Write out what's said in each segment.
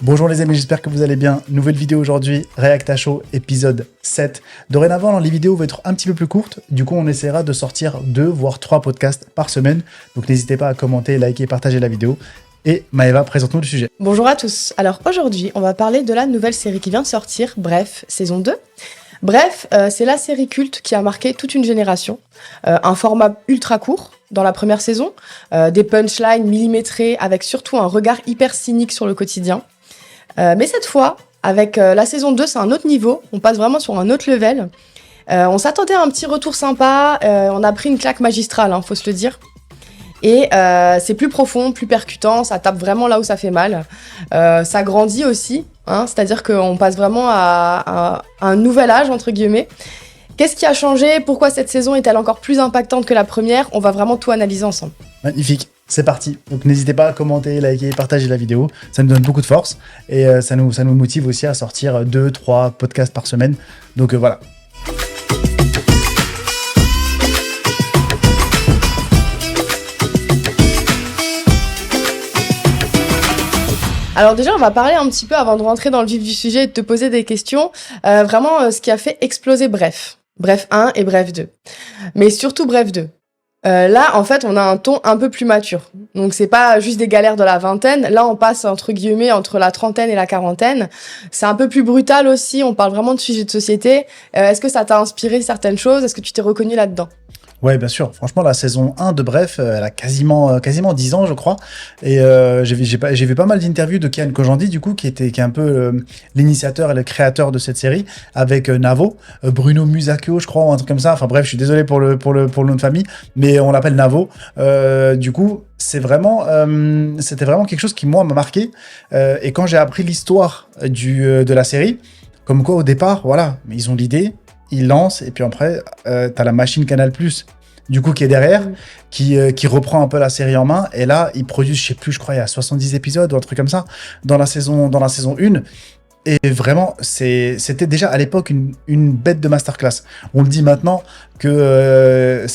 Bonjour les amis, j'espère que vous allez bien. Nouvelle vidéo aujourd'hui, React à chaud, épisode 7. Dorénavant, les vidéos vont être un petit peu plus courtes. Du coup, on essaiera de sortir 2 voire 3 podcasts par semaine. Donc n'hésitez pas à commenter, liker, partager la vidéo. Et Maëva, présente-nous le sujet. Bonjour à tous. Alors aujourd'hui, on va parler de la nouvelle série qui vient de sortir, Bref, saison 2. Bref, c'est la série culte qui a marqué toute une génération. Un format ultra court dans la première saison, des punchlines millimétrées avec surtout un regard hyper cynique sur le quotidien. Mais cette fois, avec la saison 2, c'est un autre niveau. On passe vraiment sur un autre level. On s'attendait à un petit retour sympa. On a pris une claque magistrale, faut se le dire. Et c'est plus profond, plus percutant. Ça tape vraiment là où ça fait mal. Ça grandit aussi. C'est-à-dire qu'on passe vraiment à un nouvel âge, entre guillemets. Qu'est-ce qui a changé? Pourquoi cette saison est-elle encore plus impactante que la première? On va vraiment tout analyser ensemble. Magnifique, c'est parti. Donc n'hésitez pas à commenter, liker, partager la vidéo. Ça nous donne beaucoup de force et ça nous motive aussi à sortir 2-3 podcasts par semaine. Donc voilà. Alors déjà, on va parler un petit peu avant de rentrer dans le vif du sujet et de te poser des questions. Vraiment, ce qui a fait exploser Bref. Bref 1 et Bref 2. Mais surtout Bref 2. Là, en fait, on a un ton un peu plus mature. Donc, c'est pas juste des galères de la vingtaine. Là, on passe, entre guillemets, entre la trentaine et la quarantaine. C'est un peu plus brutal aussi. On parle vraiment de sujets de société. Est-ce que ça t'a inspiré certaines choses? Est-ce que tu t'es reconnu là-dedans? Ouais, bien sûr. Franchement, la saison 1 de Bref, elle a quasiment 10 ans, je crois. Et j'ai vu pas mal d'interviews de Kian Kojandi, du coup, qui est un peu l'initiateur et le créateur de cette série, avec Navo, Bruno Musacchio, je crois, ou un truc comme ça. Enfin bref, je suis désolé pour le nom de famille, mais on l'appelle Navo. Du coup, c'était vraiment quelque chose qui, moi, m'a marqué. Et quand j'ai appris l'histoire de la série, comme quoi, au départ, voilà, ils ont l'idée, ils lancent, et puis après, t'as la machine Canal+, du coup, qui est derrière, qui reprend un peu la série en main, et là, ils produisent, je sais plus, je crois, il y a 70 épisodes, ou un truc comme ça, dans la saison 1, et vraiment, c'était déjà à l'époque une bête de masterclass. On le dit maintenant que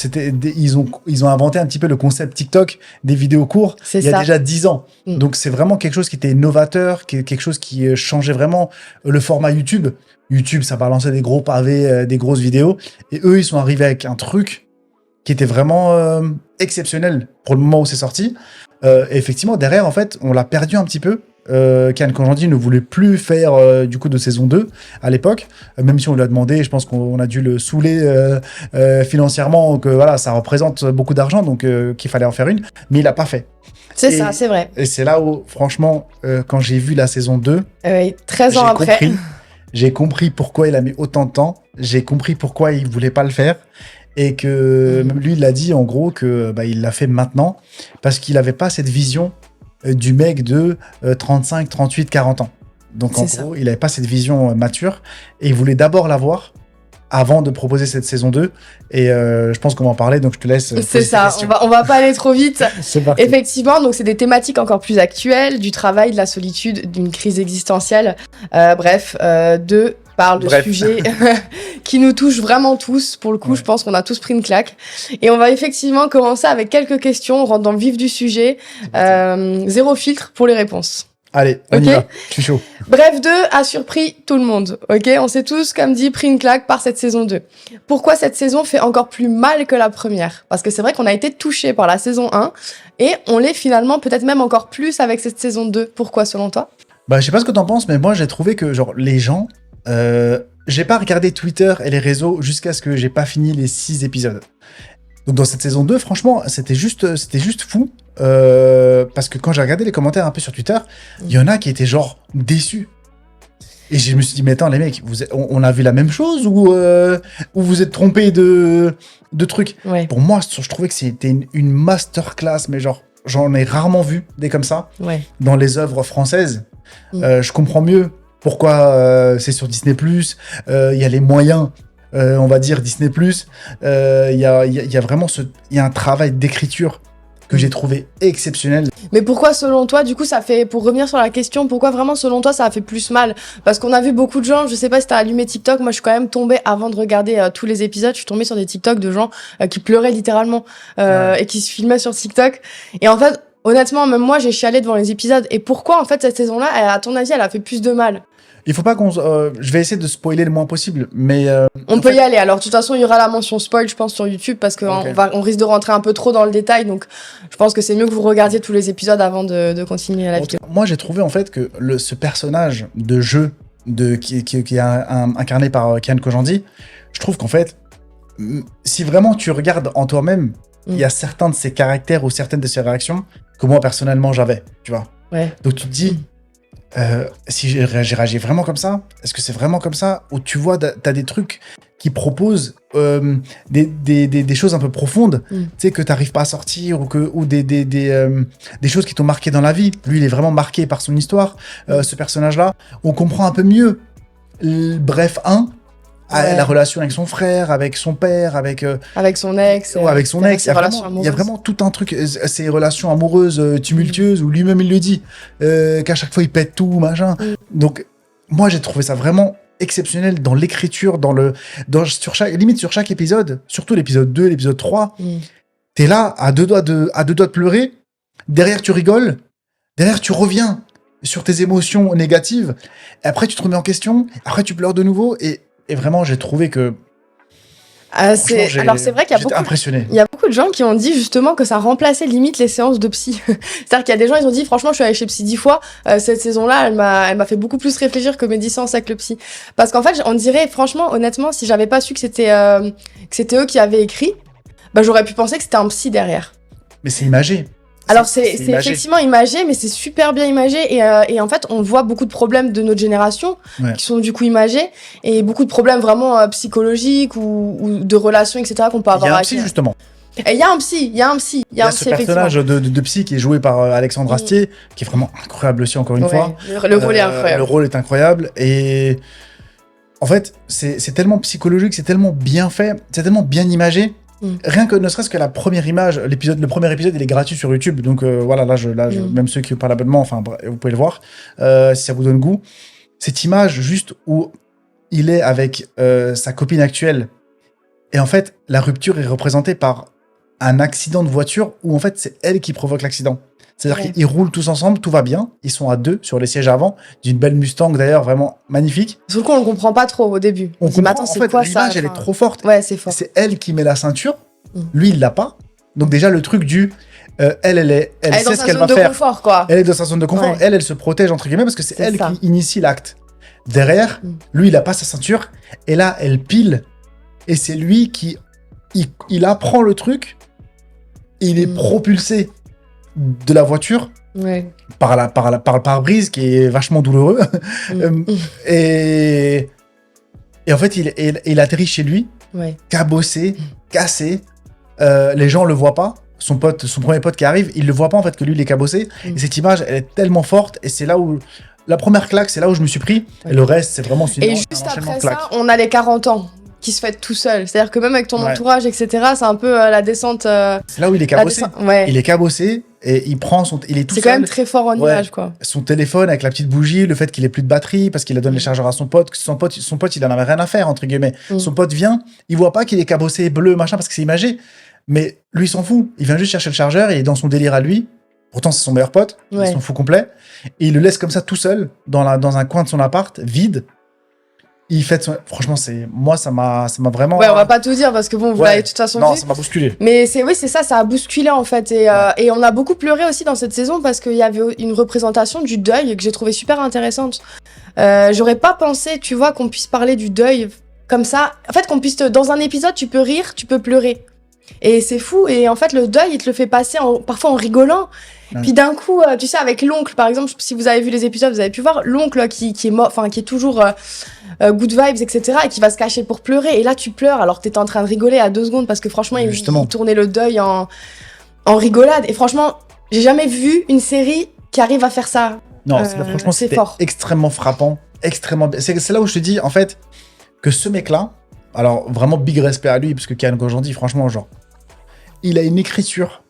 ils ont inventé un petit peu le concept TikTok des vidéos courtes il y a déjà 10 ans. Donc c'est vraiment quelque chose qui était novateur, quelque chose qui changeait vraiment le format YouTube. YouTube, ça balançait des gros pavés, des grosses vidéos, et eux, ils sont arrivés avec un truc qui était vraiment exceptionnel pour le moment où c'est sorti. Et effectivement, derrière, en fait, on l'a perdu un petit peu. Kian Kojandi ne voulait plus faire du coup de saison 2 à l'époque, même si on lui a demandé, je pense qu'on a dû le saouler financièrement, que voilà, ça représente beaucoup d'argent, donc qu'il fallait en faire une, mais il l'a pas fait. C'est ça, c'est vrai. Et c'est là où, franchement, quand j'ai vu la saison 2, 13 ans après, j'ai compris pourquoi il a mis autant de temps, j'ai compris pourquoi il voulait pas le faire, et que même lui, il a dit en gros que il l'a fait maintenant, parce qu'il avait pas cette vision du mec de 35, 38, 40 ans. Donc en gros, il n'avait pas cette vision mature, et il voulait d'abord l'avoir avant de proposer cette saison 2, et je pense qu'on va en parler, donc je te laisse. C'est ça, on va pas aller trop vite. C'est parti. Effectivement, donc c'est des thématiques encore plus actuelles, du travail, de la solitude, d'une crise existentielle. Bref, parle de sujets qui nous touchent vraiment tous. Pour le coup, je pense qu'on a tous pris une claque. Et on va effectivement commencer avec quelques questions. On rentre dans le vif du sujet. Zéro filtre pour les réponses. Allez, on y va. Je suis chaud. Bref 2 a surpris tout le monde. Ok, on s'est tous, comme dit, pris une claque par cette saison 2. Pourquoi cette saison fait encore plus mal que la première? Parce que c'est vrai qu'on a été touché par la saison 1 et on l'est finalement peut-être même encore plus avec cette saison 2. Pourquoi, selon toi? Je sais pas ce que t'en penses, mais moi j'ai trouvé que genre les gens... j'ai pas regardé Twitter et les réseaux jusqu'à ce que j'ai pas fini les 6 épisodes. Donc dans cette saison 2, franchement, c'était juste fou. Parce que quand j'ai regardé les commentaires un peu sur Twitter, il y en a qui étaient genre déçus. Et je me suis dit, mais attends les mecs, on a vu la même chose ou vous êtes trompés de trucs? Pour moi, je trouvais que c'était une masterclass, mais genre, j'en ai rarement vu des comme ça dans les œuvres françaises. Je comprends mieux pourquoi c'est sur Disney+, il y a les moyens, on va dire Disney+, il y a vraiment il y a un travail d'écriture que j'ai trouvé exceptionnel. Mais pourquoi selon toi, du coup, pour revenir sur la question, pourquoi vraiment selon toi ça a fait plus mal? Parce qu'on a vu beaucoup de gens, je sais pas si t'as allumé TikTok, moi je suis quand même tombée, avant de regarder tous les épisodes, je suis tombée sur des TikTok de gens qui pleuraient littéralement et qui se filmaient sur TikTok. Et en fait, honnêtement, même moi, j'ai chialé devant les épisodes. Et pourquoi, en fait, cette saison-là, à ton avis, elle a fait plus de mal? Il faut pas je vais essayer de spoiler le moins possible, mais On peut y aller. Alors, de toute façon, il y aura la mention spoil, je pense, sur YouTube, parce qu'on Ok. on risque de rentrer un peu trop dans le détail. Donc, je pense que c'est mieux que vous regardiez tous les épisodes avant de continuer la vidéo. moi j'ai trouvé en fait que ce personnage de jeu qui est incarné par Kian Kojandi, je trouve qu'en fait, si vraiment tu regardes en toi-même, il y a certains de ses caractères ou certaines de ses réactions que moi personnellement j'avais, tu vois. Ouais. Donc tu te dis, si j'ai réagi vraiment comme ça, est-ce que c'est vraiment comme ça? Ou tu vois, t'as des trucs qui proposent des choses un peu profondes, tu sais, que t'arrives pas à sortir, ou des choses qui t'ont marqué dans la vie. Lui, il est vraiment marqué par son histoire, ce personnage-là. On comprend un peu mieux Bref 1, la relation avec son frère, avec son père, avec son ex. avec son ex. Il y a vraiment tout un truc, ces relations amoureuses tumultueuses, où lui-même il le dit, qu'à chaque fois il pète tout, machin. Donc, moi j'ai trouvé ça vraiment exceptionnel dans l'écriture, sur chaque épisode, surtout l'épisode 2, l'épisode 3. T'es là, à deux doigts de pleurer, derrière tu rigoles, derrière tu reviens sur tes émotions négatives, et après tu te remets en question, après tu pleures de nouveau, et vraiment, j'ai trouvé que... Alors, c'est vrai qu'il y a beaucoup de gens qui ont dit justement que ça remplaçait limite les séances de psy. C'est-à-dire qu'il y a des gens, ils ont dit, franchement, je suis allée chez psy 10 fois. Cette saison-là, elle m'a fait beaucoup plus réfléchir que mes 10 séances avec le psy. Parce qu'en fait, on dirait, franchement, honnêtement, si j'avais pas su que c'était eux qui avaient écrit, bah, j'aurais pu penser que c'était un psy derrière. Mais c'est imagé. Alors c'est effectivement imagé, mais c'est super bien imagé, et en fait on voit beaucoup de problèmes de notre génération qui sont du coup imagés, et beaucoup de problèmes vraiment psychologiques ou de relations, etc. qu'on peut avoir. Il y a un psy justement. Il y a un psy, il y a ce personnage de psy qui est joué par Alexandre Astier, qui est vraiment incroyable aussi, encore une fois. Le rôle est incroyable. Le rôle est incroyable, et en fait c'est tellement psychologique, c'est tellement bien fait, c'est tellement bien imagé. Rien que ne serait-ce que la première image, le premier épisode, il est gratuit sur YouTube, donc voilà, même ceux qui ont pas l'abonnement, enfin vous pouvez le voir si ça vous donne goût. Cette image juste où il est avec sa copine actuelle, et en fait la rupture est représentée par un accident de voiture où en fait c'est elle qui provoque l'accident. C'est-à-dire qu'ils roulent tous ensemble, tout va bien, ils sont à deux sur les sièges avant, d'une belle Mustang d'ailleurs, vraiment magnifique. Sur le coup, on le comprend pas trop au début. On comprend, attends, c'est quoi ça? L'image, elle est trop forte. Ouais, c'est fort. C'est elle qui met la ceinture, lui, il l'a pas. Donc déjà, le truc elle sait ce qu'elle va faire. Confort, quoi. Elle est dans sa zone de confort. Ouais. Elle se protège, entre guillemets, parce que c'est elle qui initie l'acte. Derrière, lui, il a pas sa ceinture, et là, elle pile, et c'est lui qui... Il apprend le truc, et il est propulsé de la voiture par le pare-brise qui est vachement douloureux. Et en fait, il atterrit chez lui, cabossé, cassé. Les gens le voient pas. Son premier pote qui arrive, il le voit pas en fait que lui il est cabossé. Et cette image, elle est tellement forte, et c'est là où la première claque, c'est là où je me suis pris. Et le reste, c'est vraiment et juste après ça, on a les 40 ans qui se fêtent tout seul. C'est-à-dire que même avec ton entourage, etc., c'est un peu la descente. C'est là où il est cabossé. Il est cabossé, et il prend il est tout seul. C'est quand même très fort en image, quoi. Son téléphone avec la petite bougie, le fait qu'il ait plus de batterie parce qu'il a donné les chargeurs à son pote. Son pote, il en avait rien à faire, entre guillemets. Son pote vient, il voit pas qu'il est cabossé bleu, machin, parce que c'est imagé. Mais lui, il s'en fout. Il vient juste chercher le chargeur, et il est dans son délire à lui. Pourtant, c'est son meilleur pote. Il s'en fout complet. Et il le laisse comme ça tout seul dans un coin de son appart, vide. Il fait franchement, moi, ça m'a vraiment. Ouais, on va pas tout dire parce que bon, vous l'avez de toute façon vu. Non, ça m'a bousculé. Mais c'est ça, ça a bousculé en fait. Et on a beaucoup pleuré aussi dans cette saison parce qu'il y avait une représentation du deuil que j'ai trouvé super intéressante. J'aurais pas pensé, tu vois, qu'on puisse parler du deuil comme ça. En fait, dans un épisode, tu peux rire, tu peux pleurer. Et c'est fou. Et en fait, le deuil, il te le fait passer parfois en rigolant. Puis d'un coup, tu sais, avec l'oncle, par exemple, si vous avez vu les épisodes, vous avez pu voir l'oncle qui est mort, enfin, qui est toujours good vibes, etc., et qui va se cacher pour pleurer. Et là, tu pleures alors que t'étais en train de rigoler à 2 secondes parce que franchement, il tournait le deuil en rigolade. Et franchement, j'ai jamais vu une série qui arrive à faire ça. Non, franchement, c'était fort. Extrêmement frappant. Extrêmement. C'est là où je te dis, en fait, que ce mec-là, alors vraiment big respect à lui, parce que Kian Kojandi, franchement, genre, il a une écriture.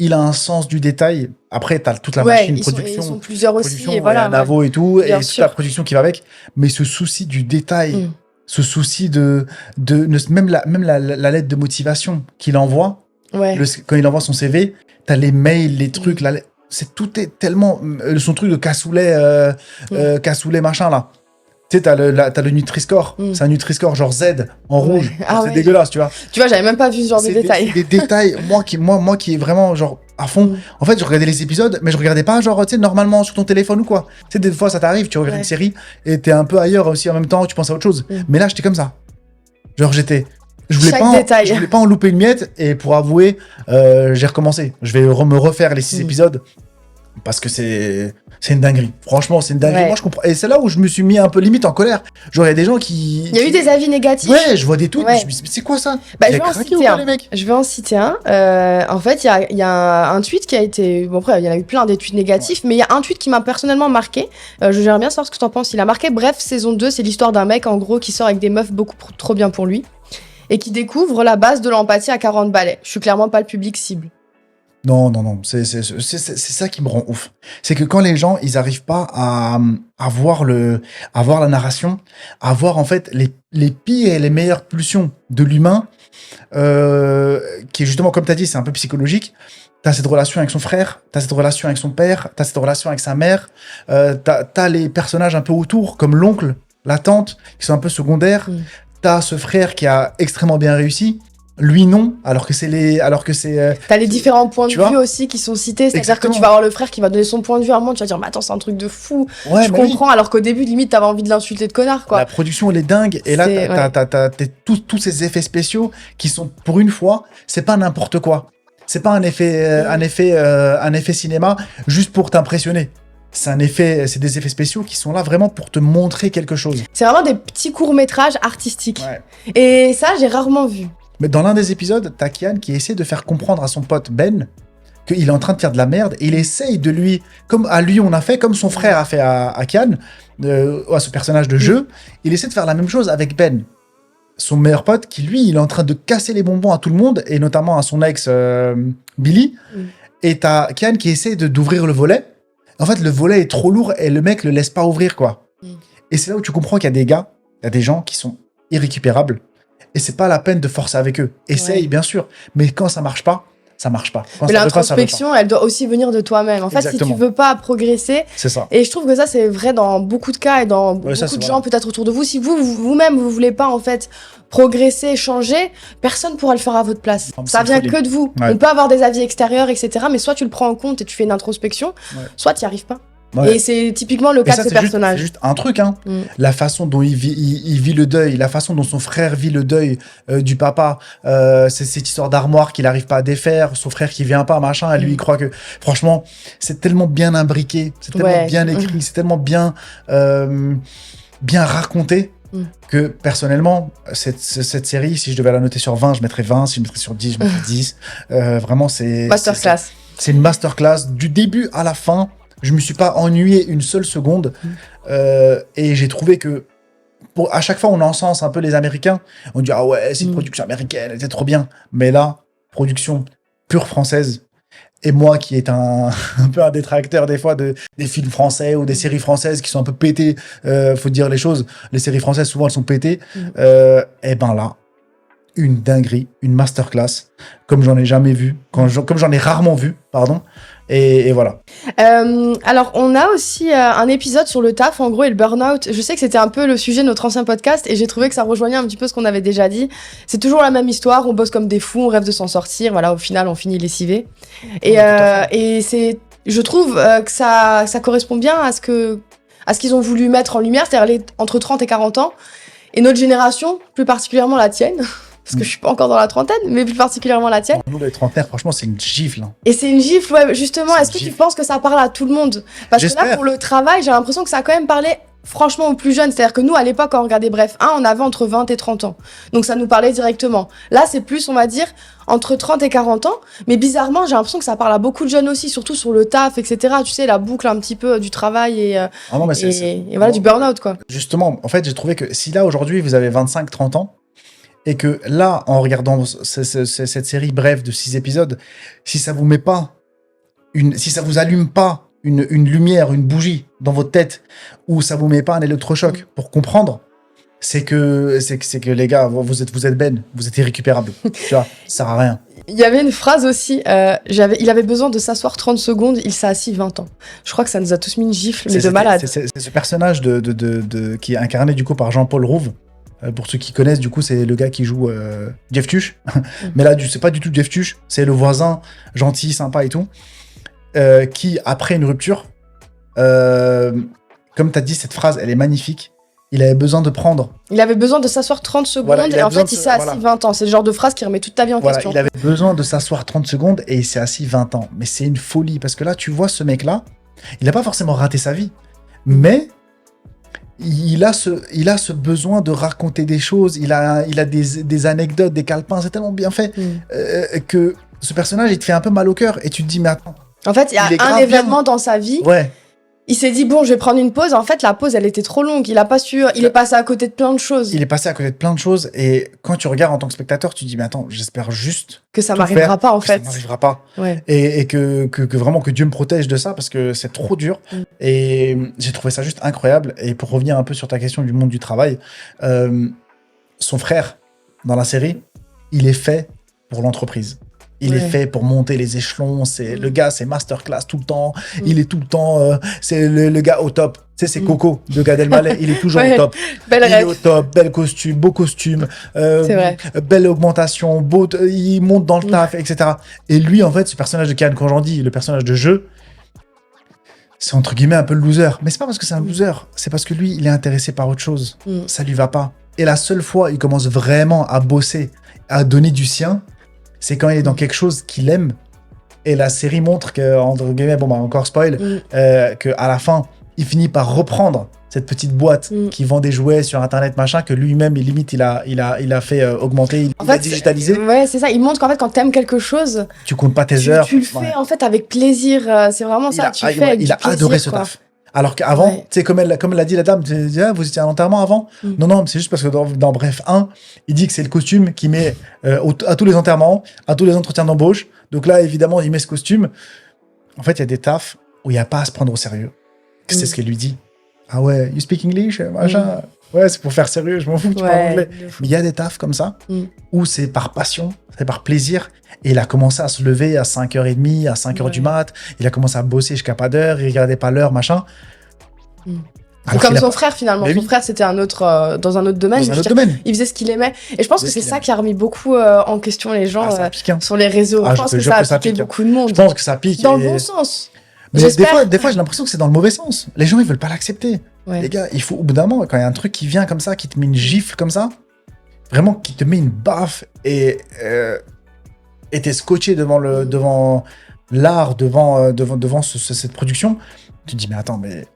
Il a un sens du détail. Après, t'as toute la machine production. Ils sont plusieurs aussi, et voilà. Navo et tout, et toute la production qui va avec. Mais ce souci du détail, ce souci de même la lettre de motivation qu'il envoie, quand il envoie son CV, t'as les mails, les trucs, tout est tellement son truc de cassoulet cassoulet machin là. Tu sais, t'as le Nutri-Score. C'est un Nutri-Score genre Z en rouge. C'est dégueulasse, tu vois. Tu vois, j'avais même pas vu ce genre de détails. C'est des détails. Moi qui est vraiment genre à fond. En fait, je regardais les épisodes, mais je regardais pas genre, tu sais, normalement sur ton téléphone ou quoi. Tu sais, des fois, ça t'arrive, tu regardes une série et t'es un peu ailleurs aussi en même temps, tu penses à autre chose. Mais là, j'étais comme ça. Genre, je voulais pas en louper une miette et pour avouer, j'ai recommencé. Je vais me refaire les 6 épisodes. Parce que c'est une dinguerie. Franchement, c'est une dinguerie. Moi, je comprends. Et c'est là où je me suis mis un peu limite en colère. Genre, il y a des gens qui... Il y a eu des avis négatifs. Ouais, je vois des tweets. Je me dis, mais c'est quoi ça? Je vais en citer un. En fait, il y a un tweet qui a été... Bon, après, il y en a eu plein des tweets négatifs, mais il y a un tweet qui m'a personnellement marqué. J'aimerais bien savoir ce que tu en penses. Il a marqué, bref, saison 2, c'est l'histoire d'un mec, en gros, qui sort avec des meufs beaucoup trop bien pour lui et qui découvre la base de l'empathie à 40 balais. Je suis clairement pas le public cible. Non, c'est ça qui me rend ouf. C'est que quand les gens, ils arrivent pas à voir la narration, à voir en fait les pires et les meilleures pulsions de l'humain, qui est justement, comme tu as dit, c'est un peu psychologique. T'as cette relation avec son frère, t'as cette relation avec son père, t'as cette relation avec sa mère, t'as les personnages un peu autour, comme l'oncle, la tante, qui sont un peu secondaires. T'as ce frère qui a extrêmement bien réussi. Lui non, alors que T'as les différents points de vue aussi qui sont cités, c'est-à-dire que tu vas avoir le frère qui va donner son point de vue à un moment, tu vas dire mais attends, c'est un truc de fou. Je comprends, alors qu'au début limite t'avais envie de l'insulter de connard quoi. La production elle est dingue et là t'as tous ces effets spéciaux qui sont pour une fois, c'est pas n'importe quoi. C'est pas un effet cinéma juste pour t'impressionner. C'est des effets spéciaux qui sont là vraiment pour te montrer quelque chose. C'est vraiment des petits courts-métrages artistiques. Et ça j'ai rarement vu. Mais dans l'un des épisodes, t'as Kian qui essaie de faire comprendre à son pote Ben qu'il est en train de faire de la merde et il essaye de lui, comme à lui on a fait, comme son frère a fait à Kian, à ce personnage de jeu, il essaie de faire la même chose avec Ben. Son meilleur pote qui lui, il est en train de casser les bonbons à tout le monde et notamment à son ex Billy. Et t'as Kian qui essaie d'ouvrir le volet. En fait, le volet est trop lourd et le mec le laisse pas ouvrir quoi. Et c'est là où tu comprends qu'il y a des gens qui sont irrécupérables. Et c'est pas la peine de forcer avec eux. Essaye, bien sûr. Mais quand ça marche pas, ça marche pas. Mais l'introspection, elle doit aussi venir de toi-même. En fait, si tu veux pas progresser... C'est ça. Et je trouve que ça, c'est vrai dans beaucoup de cas et dans beaucoup de gens peut-être autour de vous. Si vous-même, vous voulez pas, en fait, progresser, changer, personne pourra le faire à votre place. Ça vient que de vous. On peut avoir des avis extérieurs, etc. Mais soit tu le prends en compte et tu fais une introspection, soit tu n'y arrives pas. Et c'est typiquement le cas de ces personnages. C'est juste un truc, hein. La façon dont il vit le deuil, la façon dont son frère vit le deuil du papa, c'est cette histoire d'armoire qu'il n'arrive pas à défaire, son frère qui vient pas, machin, et lui il croit que... Franchement, c'est tellement bien imbriqué, c'est tellement bien écrit, c'est tellement bien raconté que personnellement, cette série, si je devais la noter sur 20, je mettrais 20, si je mettrais sur 10, je mettrais 10. Vraiment, c'est... Masterclass. C'est une masterclass du début à la fin. Je me suis pas ennuyé une seule seconde et j'ai trouvé que à chaque fois on encense un peu les Américains, on dit ah ouais c'est une production américaine, c'est trop bien, mais là production pure française. Et moi qui est un peu un détracteur des fois des films français ou des séries françaises qui sont un peu pétées, faut dire les choses, les séries françaises souvent elles sont pétées, et ben là une dinguerie, une masterclass comme j'en ai jamais vu, comme j'en ai rarement vu, pardon. Et voilà. Alors, on a aussi un épisode sur le taf, en gros, et le burn-out. Je sais que c'était un peu le sujet de notre ancien podcast, et j'ai trouvé que ça rejoignait un petit peu ce qu'on avait déjà dit. C'est toujours la même histoire, on bosse comme des fous, on rêve de s'en sortir, voilà, au final, on finit lessivé. Et je trouve que ça correspond bien à ce qu'ils ont voulu mettre en lumière, c'est-à-dire entre 30 et 40 ans, et notre génération, plus particulièrement la tienne. Parce que je suis pas encore dans la trentaine, mais plus particulièrement la tienne. Nous, les trentenaires, franchement, c'est une gifle. Hein. Et c'est une gifle, ouais, justement. Est-ce que tu penses que ça parle à tout le monde? Parce que là, pour le travail, j'ai l'impression que ça a quand même parlé, franchement, aux plus jeunes. C'est-à-dire que nous, à l'époque, quand on regardait Bref 1, on avait entre 20 et 30 ans. Donc ça nous parlait directement. Là, c'est plus, on va dire, entre 30 et 40 ans. Mais bizarrement, j'ai l'impression que ça parle à beaucoup de jeunes aussi, surtout sur le taf, etc. Tu sais, la boucle un petit peu du travail et voilà, du burn-out, quoi. Justement, en fait, j'ai trouvé que si là, aujourd'hui, vous avez 25-30 ans, et que là, en regardant cette série brève de 6 épisodes, si ça vous met pas si ça vous allume pas une lumière, une bougie dans votre tête, ou ça vous met pas un électrochoc pour comprendre, c'est que les gars, vous êtes Ben, vous êtes irrécupérable. Tu vois, ça sert à rien. Il y avait une phrase aussi, il avait besoin de s'asseoir 30 secondes, il s'est assis 20 ans. Je crois que ça nous a tous mis une gifle, mais de malade. C'est ce personnage qui est incarné du coup par Jean-Paul Rouve. Pour ceux qui connaissent, du coup, c'est le gars qui joue Jeff Tuch. Mais là, c'est pas du tout Jeff Tuch, c'est le voisin gentil, sympa et tout, qui, après une rupture, comme tu as dit, cette phrase, elle est magnifique. Il avait besoin de prendre. Il avait besoin de s'asseoir 30 secondes voilà, et en fait, il s'est assis 20 ans. C'est le genre de phrase qui remet toute ta vie en question. Il avait besoin de s'asseoir 30 secondes et il s'est assis 20 ans. Mais c'est une folie parce que là, tu vois ce mec-là, il n'a pas forcément raté sa vie, mais il a ce besoin de raconter des choses. Il a des anecdotes, des calepins. C'est tellement bien fait que ce personnage, il te fait un peu mal au cœur et tu te dis, mais attends. En fait, il y a un événement dans sa vie. Ouais. Il s'est dit, bon, je vais prendre une pause. En fait, la pause, elle était trop longue. Il a pas su. Il est passé à côté de plein de choses. Il est passé à côté de plein de choses. Et quand tu regardes en tant que spectateur, tu te dis, mais attends, j'espère juste que ça m'arrivera pas, en fait. Ça m'arrivera pas. Ouais. Et que vraiment que Dieu me protège de ça parce que c'est trop dur. Et j'ai trouvé ça juste incroyable. Et pour revenir un peu sur ta question du monde du travail, son frère, dans la série, il est fait pour l'entreprise. Il est fait pour monter les échelons. Le gars, c'est masterclass tout le temps. Il est tout le temps. C'est le gars au top. Tu sais, c'est Coco de Gad Elmaleh. Il est toujours au top. Il est au top. Bel costume, beau costume. C'est vrai. Belle augmentation. Il monte dans le taf, etc. Et lui, en fait, ce personnage de Kian Kojandi, le personnage de jeu, c'est entre guillemets un peu le loser. Mais c'est pas parce que c'est un loser. C'est parce que lui, il est intéressé par autre chose. Ça lui va pas. Et la seule fois, il commence vraiment à bosser, à donner du sien, c'est quand il est dans quelque chose qu'il aime. Et la série montre que, entre guillemets, encore spoil, qu'à la fin, il finit par reprendre cette petite boîte qui vend des jouets sur Internet, machin, que lui-même, il a fait augmenter, il a digitalisé. Ouais, c'est ça. Il montre qu'en fait, quand t'aimes quelque chose, tu comptes pas tes heures. Tu le fais, en fait, avec plaisir. C'est vraiment ça. Il a adoré ce taf. Alors qu'avant, tu sais, comme l'a dit la dame, vous étiez à l'enterrement avant? Non, c'est juste parce que dans Bref 1, il dit que c'est le costume qu'il met à tous les enterrements, à tous les entretiens d'embauche. Donc là, évidemment, il met ce costume. En fait, il y a des tafs où il n'y a pas à se prendre au sérieux. C'est ce qu'elle lui dit. Ah ouais, you speak English, machin. Ouais, c'est pour faire sérieux, je m'en fous, tu parles anglais. Mais il y a des tafs comme ça où c'est par passion, c'est par plaisir. Et il a commencé à se lever à 5h30, à 5h du mat. Il a commencé à bosser jusqu'à pas d'heure, il regardait pas l'heure, machin. Comme son frère, finalement. Son frère, c'était dans un autre domaine. Il faisait ce qu'il aimait. Et je pense que c'est ça qui a remis beaucoup en question les gens sur les réseaux. Je pense que ça a piqué beaucoup de monde. Je pense que ça pique. Dans le bon sens. Mais des fois, j'ai l'impression que c'est dans le mauvais sens. Les gens, ils veulent pas l'accepter. Les gars, il faut, au bout d'un moment, quand il y a un truc qui vient comme ça, qui te met une gifle comme ça, vraiment, qui te met une baffe et t'es scotché devant l'art, devant cette production, tu te dis, mais attends, mais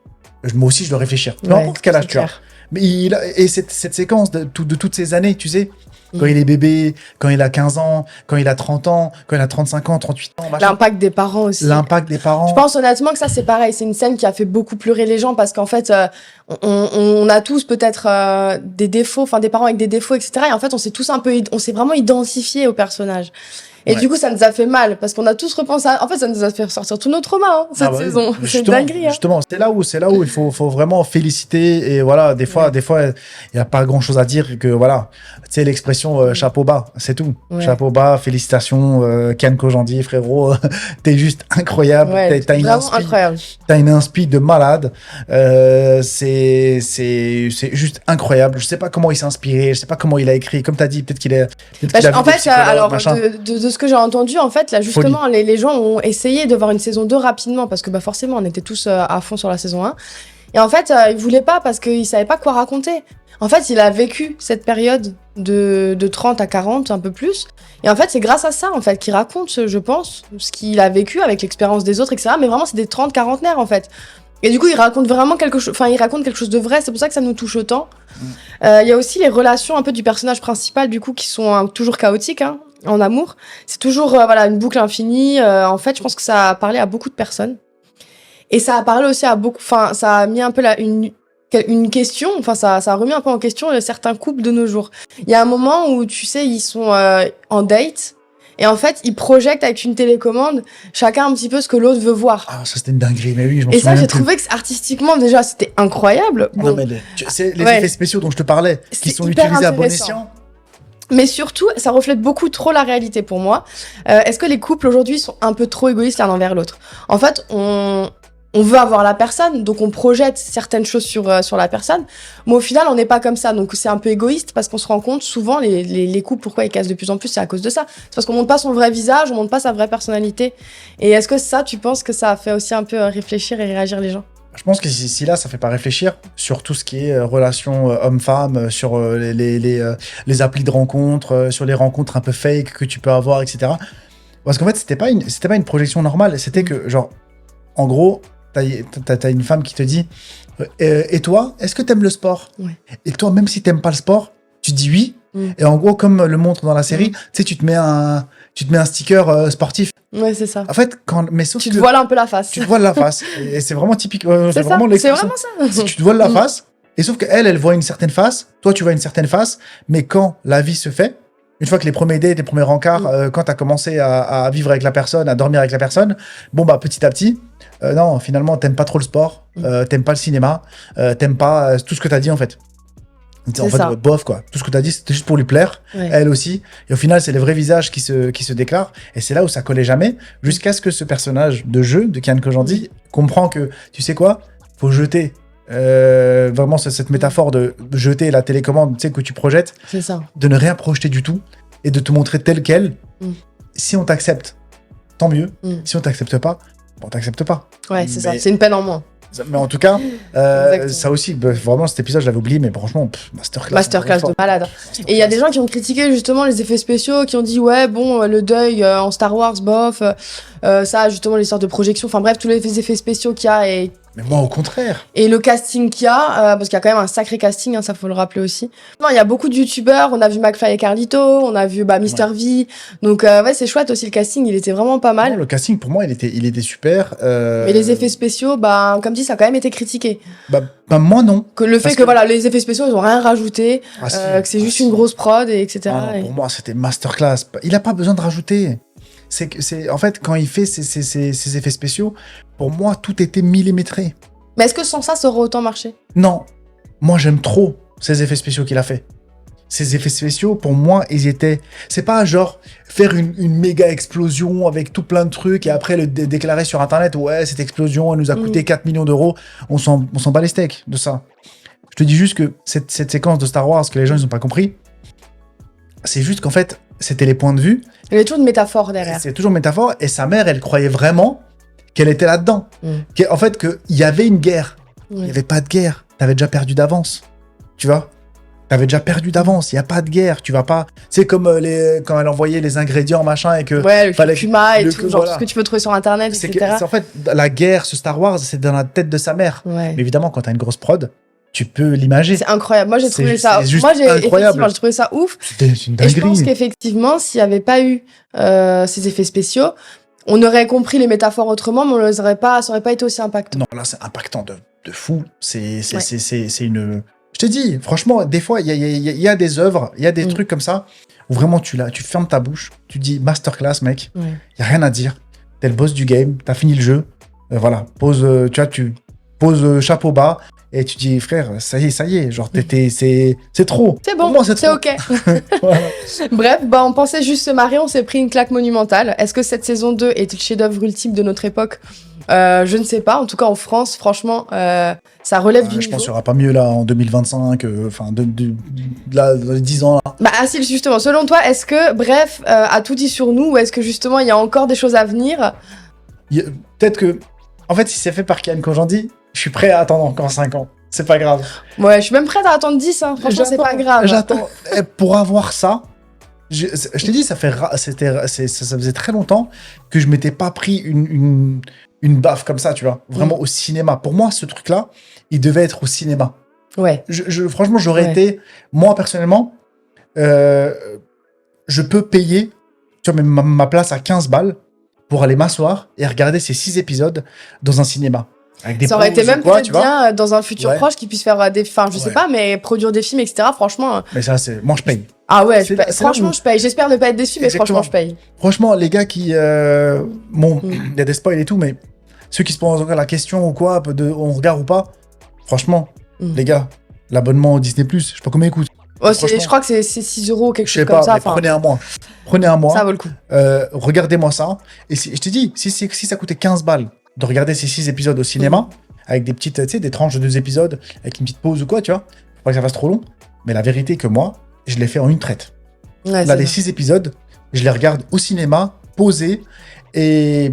moi aussi, je dois réfléchir. Peu importe quel âge tu as. Mais cette séquence de toutes ces années, tu sais, quand il est bébé, quand il a 15 ans, quand il a 30 ans, quand il a 35 ans, 38 ans. Machin. L'impact des parents aussi. L'impact des parents. Je pense honnêtement que ça, c'est pareil. C'est une scène qui a fait beaucoup pleurer les gens parce qu'en fait, on a tous peut-être des défauts, enfin des parents avec des défauts, etc. Et en fait, on s'est vraiment identifié au personnage. Et du coup, ça nous a fait mal parce qu'on a tous repensé en fait, ça nous a fait ressortir tous nos traumas, cette saison. C'est dinguerie. Justement, c'est là où il faut vraiment féliciter. Et voilà, des fois, il n'y a pas grand chose à dire que voilà. Tu sais, l'expression chapeau bas, c'est tout. Chapeau bas, félicitations, Kian Kojandi, frérot. T'es juste incroyable. T'as une inspi de malade. C'est juste incroyable. Je sais pas comment il s'est inspiré, je sais pas comment il a écrit. Comme t'as dit, peut-être qu'il a. En fait, alors, de ce que j'ai entendu, en fait, là, justement, les gens ont essayé de voir une saison 2 rapidement parce que forcément, on était tous à fond sur la saison 1. Et en fait, ils voulaient pas parce qu'ils savaient pas quoi raconter. En fait, il a vécu cette période de 30 à 40, un peu plus. Et en fait, c'est grâce à ça, en fait, qu'il raconte, je pense, ce qu'il a vécu avec l'expérience des autres, etc. Mais vraiment, c'est des 30-quarantenaires, en fait. Et du coup, il raconte vraiment quelque chose, de vrai. C'est pour ça que ça nous touche autant. Il y a aussi les relations un peu du personnage principal, du coup, qui sont toujours chaotiques, en amour. C'est toujours une boucle infinie. En fait, je pense que ça a parlé à beaucoup de personnes. Et ça a parlé aussi à beaucoup... Enfin, ça a mis un peu une question, enfin, ça a remis un peu en question certains couples de nos jours. Il y a un moment où, tu sais, ils sont en date, et en fait, ils projettent avec une télécommande chacun un petit peu ce que l'autre veut voir. Ah, ça, c'était une dinguerie, mais oui, je m'en souviens. Et ça, j'ai trouvé que artistiquement, déjà, c'était incroyable. Non, mais c'est les effets spéciaux dont je te parlais, qui sont utilisés à bon escient. Mais surtout, ça reflète beaucoup trop la réalité pour moi. Est-ce que les couples aujourd'hui sont un peu trop égoïstes l'un envers l'autre? En fait, on veut avoir la personne, donc on projette certaines choses sur la personne, mais au final, on n'est pas comme ça. Donc c'est un peu égoïste parce qu'on se rend compte, souvent, les couples, pourquoi ils cassent de plus en plus, c'est à cause de ça. C'est parce qu'on montre pas son vrai visage, on montre pas sa vraie personnalité. Et est-ce que ça, tu penses que ça a fait aussi un peu réfléchir et réagir les gens? Je pense que si là, ça fait pas réfléchir sur tout ce qui est relations homme-femme, sur les applis de rencontres, sur les rencontres un peu fake que tu peux avoir, etc. Parce qu'en fait, c'était pas une projection normale. C'était que, genre, en gros, t'as une femme qui te dit et toi, est-ce que t'aimes le sport? Ouais. Et toi, même si t'aimes pas le sport, tu dis oui. Et en gros, comme le montre dans la série, tu sais, tu te mets un sticker sportif. Ouais, c'est ça. En fait, mais sauf Tu que te voiles un peu la face. tu te voiles la face. Et c'est vraiment typique. C'est ça, vraiment c'est l'expression. vraiment ça. Si tu te voiles la face, et sauf qu'elle, elle voit une certaine face, toi, tu vois une certaine face, mais quand la vie se fait, une fois que les premiers dates, les premiers rencarts, quand t'as commencé à vivre avec la personne, à dormir avec la personne, bon, bah, petit à petit, non, finalement, t'aimes pas trop le sport, t'aimes pas le cinéma, t'aimes pas tout ce que t'as dit, en fait. En fait, ça. bof, quoi. Tout ce que t'as dit, c'était juste pour lui plaire, Ouais. elle aussi. Et au final, c'est les vrais visages qui se déclarent. Et c'est là où ça collait jamais, jusqu'à ce que ce personnage de jeu, de Kian Kojandi, comprend que, tu sais quoi, faut jeter. Vraiment, cette métaphore de jeter la télécommande, tu sais, que tu projettes, C'est ça. de ne rien projeter du tout, et de te montrer tel quel. Si on t'accepte, tant mieux. Si on t'accepte pas, on t'accepte pas. Ouais, c'est ça. Mais- C'est une peine en moins. Mais en tout cas, Exactement. ça aussi, bah, vraiment, cet épisode, je l'avais oublié, mais franchement, masterclass. Masterclass de malade. Et il y a des gens qui ont critiqué justement les effets spéciaux, qui ont dit ouais bon le deuil en Star Wars bof, ça justement les sortes de projections, enfin bref tous les effets spéciaux qu'il y a Mais moi, au contraire. et le casting qu'il y a, parce qu'il y a quand même un sacré casting, hein, ça faut le rappeler aussi. Non, il y a beaucoup de youtubeurs, on a vu McFly et Carlito, on a vu Mr V, donc ouais c'est chouette aussi le casting, il était vraiment pas mal. Non, le casting, pour moi, il était super. Mais les effets spéciaux, bah comme dit, ça a quand même été critiqué. Bah, moi, non. Que le fait Parce que voilà les effets spéciaux ils ont rien rajouté, Ah, si. que c'est Ah, juste si. une grosse prod et etc. Ah, non, Et- pour moi, c'était masterclass. Il a pas besoin de rajouter. En fait, quand il fait ses effets spéciaux, pour moi, tout était millimétré. Mais est-ce que sans ça aurait autant marché? Non, moi, j'aime trop ces effets spéciaux qu'il a fait. Ces effets spéciaux, pour moi, ils étaient... C'est pas genre faire une méga explosion avec tout plein de trucs et après le déclarer sur Internet, ouais, cette explosion, elle nous a coûté 4 millions d'euros. On s'en bat les steaks de ça. Je te dis juste que cette séquence de Star Wars que les gens ils ont pas compris, c'est juste qu'en fait, c'était les points de vue. Il y a toujours une métaphore derrière. C'est toujours une métaphore. Et sa mère, elle croyait vraiment qu'elle était là-dedans. En fait, qu'il y avait une guerre. Il n'y avait pas de guerre. T'avais déjà perdu d'avance. Tu vois? T'avais déjà perdu d'avance. Il n'y a pas de guerre. Tu vas pas... C'est comme quand elle envoyait les ingrédients, machin, et que... Ouais, le fallait- curcuma et le- tout, genre voilà. tout ce que tu peux trouver sur internet, C'est etc. en fait, la guerre, ce Star Wars, c'est dans la tête de sa mère. Ouais. Mais évidemment, quand t'as une grosse prod, tu peux l'imager. C'est incroyable. Moi, j'ai C'est- trouvé ça. c'est juste Moi, j'ai incroyable. effectivement, j'ai trouvé ça ouf. C'est une Et je pense dinguerie. qu'effectivement, s'il n'y avait pas eu ces effets spéciaux, on aurait compris les métaphores autrement, mais on les aurait pas, ça aurait pas été aussi impactant. Non, là, c'est impactant de fou. C'est Ouais. une... Je te dis, franchement, des fois, il y a des œuvres, il y a des trucs comme ça, où vraiment, tu fermes ta bouche, tu dis masterclass, mec, il Ouais. n'y a rien à dire. T'es le boss du game, t'as fini le jeu, voilà, tu poses chapeau bas, et tu dis, frère, ça y est, genre, c'est trop. C'est Pour bon, moi, c'est trop. ok. Voilà. Bref, bah, on pensait juste se marier, on s'est pris une claque monumentale. Est-ce que cette saison 2 est le chef-d'œuvre ultime de notre époque? Je ne sais pas. En tout cas, en France, franchement, ça relève du Je pense niveau. qu'il n'y aura pas mieux là en 2025, enfin, là, dans les 10 ans là. Bah, Asil, justement, selon toi, est-ce que, bref, a tout dit sur nous ou est-ce que justement il y a encore des choses à venir? Peut-être que, en fait, si c'est fait par Kian Kojandi, je suis prêt à attendre encore 5 ans. C'est pas grave. Ouais, je suis même prête à attendre 10, hein. Franchement, c'est pas grave. J'attends. Pour avoir ça, je t'ai dit, ça faisait très longtemps que je m'étais pas pris une baffe comme ça, tu vois. Vraiment au cinéma. Pour moi, ce truc-là, il devait être au cinéma. Ouais. Franchement, j'aurais été, moi personnellement, je peux payer, tu vois, ma place à 15 balles pour aller m'asseoir et regarder ces 6 épisodes dans un cinéma. Avec des Ça aurait été pauses ou même quoi, peut-être tu vois. bien dans un futur Ouais. proche qu'ils puissent faire des. Enfin, je sais Ouais. pas, mais produire des films, etc. Franchement. Mais ça, moi, je paye. Ah ouais, C'est là franchement, où- je paye. J'espère ne pas être déçu, mais Exactement. franchement, je paye. Franchement, les gars qui... Bon, il y a des spoils et tout, mais ceux qui se posent encore la question ou quoi, on regarde ou pas, franchement, les gars, l'abonnement au Disney+, je sais pas combien il coûte. Oh, Franchement, je crois que c'est 6 euros, quelque je chose sais comme pas, ça. mais Enfin, prenez un mois. Prenez un mois. ça vaut le coup. Regardez-moi ça. Et je te dis, si ça coûtait 15 balles de regarder ces 6 épisodes au cinéma, avec des petites, tu sais, des tranches de 2 épisodes, avec une petite pause ou quoi, tu vois, faut pas que ça fasse trop long. Mais la vérité est que moi, je l'ai fait en une traite. Ouais, Là, c'est les ça. 6 épisodes, je les regarde au cinéma, posés, et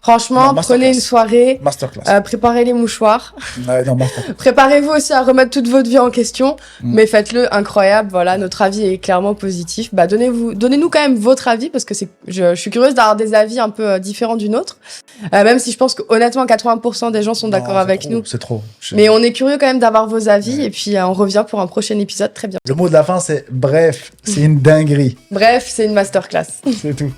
Franchement, non, prenez une masterclass. soirée, Masterclass. préparez les mouchoirs. Ouais, non, masterclass. Préparez-vous aussi à remettre toute votre vie en question, Mm. mais faites-le incroyable. Voilà, notre avis est clairement positif. Bah, donnez-nous quand même votre avis parce que je suis curieuse d'avoir des avis un peu différents du nôtre. Même si je pense que honnêtement, 80% des gens sont d'accord Non, c'est avec trop, nous. C'est trop. Mais on est curieux quand même d'avoir vos avis Ouais. et puis on revient pour un prochain épisode très bien. Le mot de la fin, c'est bref, c'est une dinguerie. Bref, c'est une masterclass. C'est tout.